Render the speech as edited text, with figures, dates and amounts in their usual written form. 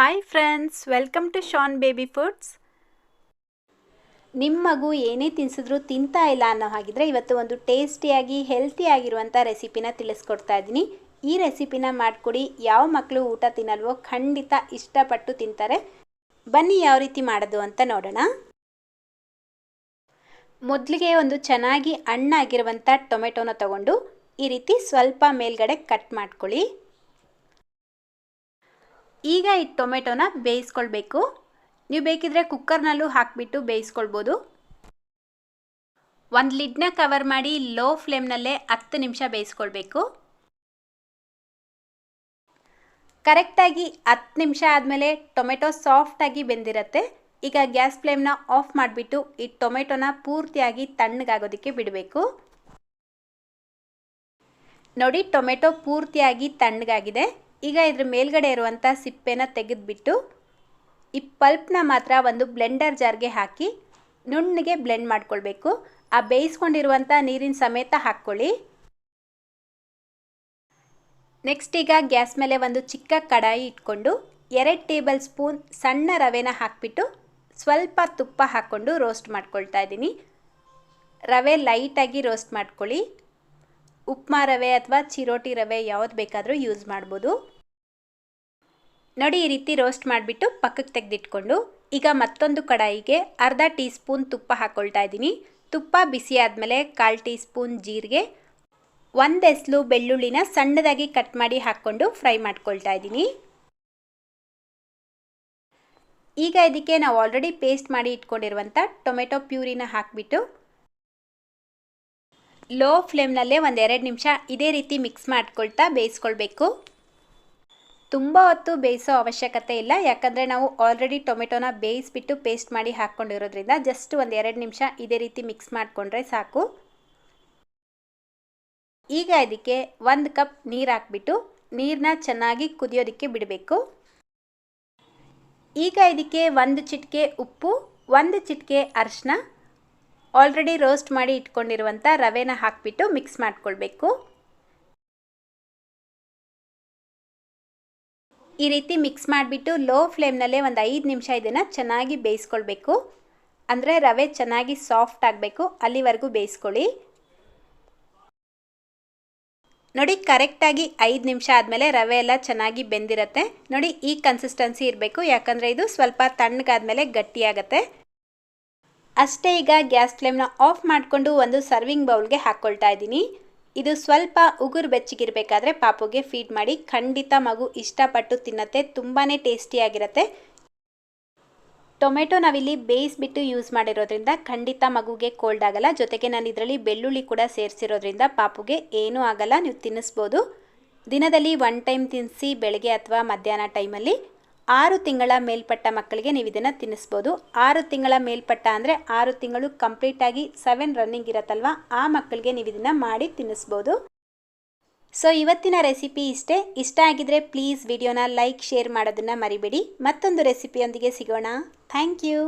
Hi friends, welcome to Shaan baby foods. ನಿಮ್ಮ ಮಗು ಏನೇ ತಿನ್ಸಿದ್ರು ತಿಂತಾ ಇಲ್ಲ ಅನ್ನೋ ಹಾಗಿದ್ರೆ ಇವತ್ತು ಒಂದು ಟೇಸ್ಟಿಯಾಗಿ ಹೆಲ್ತಿಯಾಗಿರುವಂಥ ರೆಸಿಪಿನ ತಿಳಿಸ್ಕೊಡ್ತಾ ಇದ್ದೀನಿ. ಈ ರೆಸಿಪಿನ ಮಾಡಿಕೊಡಿ, ಯಾವ ಮಕ್ಕಳು ಊಟ ತಿನ್ನಲ್ವೋ ಖಂಡಿತ ಇಷ್ಟಪಟ್ಟು ತಿಂತಾರೆ. ಬನ್ನಿ ಯಾವ ರೀತಿ ಮಾಡೋದು ಅಂತ ನೋಡೋಣ. ಮೊದಲಿಗೆ ಒಂದು ಚೆನ್ನಾಗಿ ಹಣ್ಣಾಗಿರುವಂಥ ಟೊಮೆಟೊನ ತಗೊಂಡು ಈ ರೀತಿ ಸ್ವಲ್ಪ ಮೇಲ್ಗಡೆ ಕಟ್ ಮಾಡ್ಕೊಳ್ಳಿ. ಈಗ ಈ ಟೊಮೆಟೊನ ಬೇಯಿಸ್ಕೊಳ್ಬೇಕು. ನೀವು ಬೇಕಿದ್ರೆ ಕುಕ್ಕರ್ನಲ್ಲೂ ಹಾಕಿಬಿಟ್ಟು ಬೇಯಿಸ್ಕೊಳ್ಬೋದು. ಒಂದು ಲಿಡ್ನ ಕವರ್ ಮಾಡಿ ಲೋ ಫ್ಲೇಮ್ನಲ್ಲೇ 10 ನಿಮಿಷ ಬೇಯಿಸ್ಕೊಳ್ಬೇಕು. ಕರೆಕ್ಟಾಗಿ 10 ನಿಮಿಷ ಆದಮೇಲೆ ಟೊಮೆಟೊ ಸಾಫ್ಟಾಗಿ ಬೆಂದಿರುತ್ತೆ. ಈಗ ಗ್ಯಾಸ್ ಫ್ಲೇಮ್ನ ಆಫ್ ಮಾಡಿಬಿಟ್ಟು ಈ ಟೊಮೆಟೊನ ಪೂರ್ತಿಯಾಗಿ ತಣ್ಣಗಾಗೋದಕ್ಕೆ ಬಿಡಬೇಕು. ನೋಡಿ, ಟೊಮೆಟೊ ಪೂರ್ತಿಯಾಗಿ ತಣ್ಣಗಾಗಿದೆ. ಈಗ ಇದ್ರ ಮೇಲ್ಗಡೆ ಇರುವಂಥ ಸಿಪ್ಪೆನ ತೆಗೆದುಬಿಟ್ಟು ಈ ಪಲ್ಪ್ನ ಮಾತ್ರ ಒಂದು ಬ್ಲೆಂಡರ್ ಜಾರ್ಗೆ ಹಾಕಿ ನುಣ್ಣಗೆ ಬ್ಲೆಂಡ್ ಮಾಡ್ಕೊಳ್ಬೇಕು. ಆ ಬೇಯಿಸ್ಕೊಂಡಿರುವಂಥ ನೀರಿನ ಸಮೇತ ಹಾಕ್ಕೊಳ್ಳಿ. ನೆಕ್ಸ್ಟ್ ಈಗ ಗ್ಯಾಸ್ ಮೇಲೆ ಒಂದು ಚಿಕ್ಕ ಕಡಾಯಿ ಇಟ್ಕೊಂಡು 2 ಟೇಬಲ್ ಸ್ಪೂನ್ ಸಣ್ಣ ರವೆನ ಹಾಕಿಬಿಟ್ಟು ಸ್ವಲ್ಪ ತುಪ್ಪ ಹಾಕ್ಕೊಂಡು ರೋಸ್ಟ್ ಮಾಡ್ಕೊಳ್ತಾ ಇದ್ದೀನಿ. ರವೆ ಲೈಟಾಗಿ ರೋಸ್ಟ್ ಮಾಡ್ಕೊಳ್ಳಿ. ಉಪ್ಮಾ ರವೆ ಅಥವಾ ಚಿರೋಟಿ ರವೆ ಯಾವ್ದು ಬೇಕಾದರೂ ಯೂಸ್ ಮಾಡ್ಬೋದು. ನೋಡಿ, ಈ ರೀತಿ ರೋಸ್ಟ್ ಮಾಡಿಬಿಟ್ಟು ಪಕ್ಕಕ್ಕೆ ತೆಗೆದಿಟ್ಕೊಂಡು ಈಗ ಮತ್ತೊಂದು ಕಡಾಯಿಗೆ ಅರ್ಧ ಟೀ ಸ್ಪೂನ್ ತುಪ್ಪ ಹಾಕ್ಕೊಳ್ತಾ ಇದ್ದೀನಿ. ತುಪ್ಪ ಬಿಸಿ ಆದಮೇಲೆ 1/4 ಟೀ ಸ್ಪೂನ್ ಜೀರಿಗೆ, 1 ಎಸ್ಲು ಬೆಳ್ಳುಳ್ಳಿನ ಸಣ್ಣದಾಗಿ ಕಟ್ ಮಾಡಿ ಹಾಕ್ಕೊಂಡು ಫ್ರೈ ಮಾಡ್ಕೊಳ್ತಾ ಇದ್ದೀನಿ. ಈಗ ಇದಕ್ಕೆ ನಾವು ಆಲ್ರೆಡಿ ಪೇಸ್ಟ್ ಮಾಡಿ ಇಟ್ಕೊಂಡಿರುವಂಥ ಟೊಮೆಟೊ ಪ್ಯೂರಿನ ಹಾಕಿಬಿಟ್ಟು ಲೋ ಫ್ಲೇಮ್ನಲ್ಲೇ 1-2 ನಿಮಿಷ ಇದೇ ರೀತಿ ಮಿಕ್ಸ್ ಮಾಡ್ಕೊಳ್ತಾ ಬೇಯಿಸ್ಕೊಳ್ಬೇಕು. ತುಂಬ ಹೊತ್ತು ಬೇಯಿಸೋ ಅವಶ್ಯಕತೆ ಇಲ್ಲ, ಯಾಕಂದರೆ ನಾವು ಆಲ್ರೆಡಿ ಟೊಮೆಟೊನ ಬೇಯಿಸ್ಬಿಟ್ಟು ಪೇಸ್ಟ್ ಮಾಡಿ ಹಾಕ್ಕೊಂಡಿರೋದ್ರಿಂದ ಜಸ್ಟ್ 1-2 ನಿಮಿಷ ಇದೇ ರೀತಿ ಮಿಕ್ಸ್ ಮಾಡಿಕೊಂಡ್ರೆ ಸಾಕು. ಈಗ ಇದಕ್ಕೆ 1 ಕಪ್ ನೀರು ಹಾಕ್ಬಿಟ್ಟು ನೀರನ್ನ ಚೆನ್ನಾಗಿ ಕುದಿಯೋದಕ್ಕೆ ಬಿಡಬೇಕು. ಈಗ ಇದಕ್ಕೆ 1 ಚಿಟಿಕೆ ಉಪ್ಪು, 1 ಚಿಟಿಕೆ ಅರಿಶಿನ, ಆಲ್ರೆಡಿ ರೋಸ್ಟ್ ಮಾಡಿ ಇಟ್ಕೊಂಡಿರುವಂಥ ರವೆನ ಹಾಕಿಬಿಟ್ಟು ಮಿಕ್ಸ್ ಮಾಡ್ಕೊಳ್ಬೇಕು. ಈ ರೀತಿ ಮಿಕ್ಸ್ ಮಾಡಿಬಿಟ್ಟು ಲೋ ಫ್ಲೇಮ್ನಲ್ಲೇ 5 ನಿಮಿಷ ಇದನ್ನು ಚೆನ್ನಾಗಿ ಬೇಯಿಸ್ಕೊಳ್ಬೇಕು. ಅಂದರೆ ರವೆ ಚೆನ್ನಾಗಿ ಸಾಫ್ಟ್ ಆಗಬೇಕು, ಅಲ್ಲಿವರೆಗೂ ಬೇಯಿಸ್ಕೊಳ್ಳಿ. ನೋಡಿ, ಕರೆಕ್ಟಾಗಿ 5 ನಿಮಿಷ ಆದಮೇಲೆ ರವೆ ಎಲ್ಲ ಚೆನ್ನಾಗಿ ಬೆಂದಿರುತ್ತೆ. ನೋಡಿ, ಈ ಕನ್ಸಿಸ್ಟೆನ್ಸಿ ಇರಬೇಕು, ಯಾಕಂದರೆ ಇದು ಸ್ವಲ್ಪ ತಣ್ಣಗಾದ್ಮೇಲೆ ಗಟ್ಟಿಯಾಗತ್ತೆ. ಅಷ್ಟೇ. ಈಗ ಗ್ಯಾಸ್ ಫ್ಲೇಮ್ನ ಆಫ್ ಮಾಡಿಕೊಂಡು ಒಂದು ಸರ್ವಿಂಗ್ ಬೌಲ್ಗೆ ಹಾಕ್ಕೊಳ್ತಾ ಇದ್ದೀನಿ. ಇದು ಸ್ವಲ್ಪ ಉಗುರು ಬೆಚ್ಚಗಿರಬೇಕಾದ್ರೆ ಪಾಪುಗೆ ಫೀಡ್ ಮಾಡಿ, ಖಂಡಿತ ಮಗು ಇಷ್ಟಪಟ್ಟು ತಿನ್ನತ್ತೆ. ತುಂಬಾ ಟೇಸ್ಟಿಯಾಗಿರುತ್ತೆ. ಟೊಮೆಟೊ ನಾವಿಲ್ಲಿ ಬೇಯಿಸ್ಬಿಟ್ಟು ಯೂಸ್ ಮಾಡಿರೋದ್ರಿಂದ ಖಂಡಿತ ಮಗುಗೆ ಕೋಲ್ಡ್ ಆಗಲ್ಲ. ಜೊತೆಗೆ ನಾನು ಇದರಲ್ಲಿ ಬೆಳ್ಳುಳ್ಳಿ ಕೂಡ ಸೇರಿಸಿರೋದ್ರಿಂದ ಪಾಪುಗೆ ಏನೂ ಆಗಲ್ಲ, ನೀವು ತಿನ್ನಿಸ್ಬೋದು. ದಿನದಲ್ಲಿ 1 ಟೈಮ್ ತಿನ್ನಿಸಿ, ಬೆಳಗ್ಗೆ ಅಥವಾ ಮಧ್ಯಾಹ್ನ ಟೈಮಲ್ಲಿ. 6 ತಿಂಗಳ ಮೇಲ್ಪಟ್ಟ ಮಕ್ಕಳಿಗೆ ನೀವು ಇದನ್ನು ತಿನ್ನಿಸ್ಬೋದು. 6 ತಿಂಗಳ ಮೇಲ್ಪಟ್ಟ ಅಂದರೆ 6 ತಿಂಗಳು ಕಂಪ್ಲೀಟಾಗಿ 7 ರನ್ನಿಂಗ್ ಇರುತ್ತಲ್ವ, ಆ ಮಕ್ಕಳಿಗೆ ನೀವು ಇದನ್ನು ಮಾಡಿ ತಿನ್ನಿಸ್ಬೋದು. ಸೊ ಇವತ್ತಿನ ರೆಸಿಪಿ ಇಷ್ಟೇ. ಇಷ್ಟ ಆಗಿದ್ರೆ ಪ್ಲೀಸ್ ವಿಡಿಯೋನ ಲೈಕ್, ಶೇರ್ ಮಾಡೋದನ್ನು ಮರಿಬೇಡಿ. ಮತ್ತೊಂದು ರೆಸಿಪಿಯೊಂದಿಗೆ ಸಿಗೋಣ. Thank you.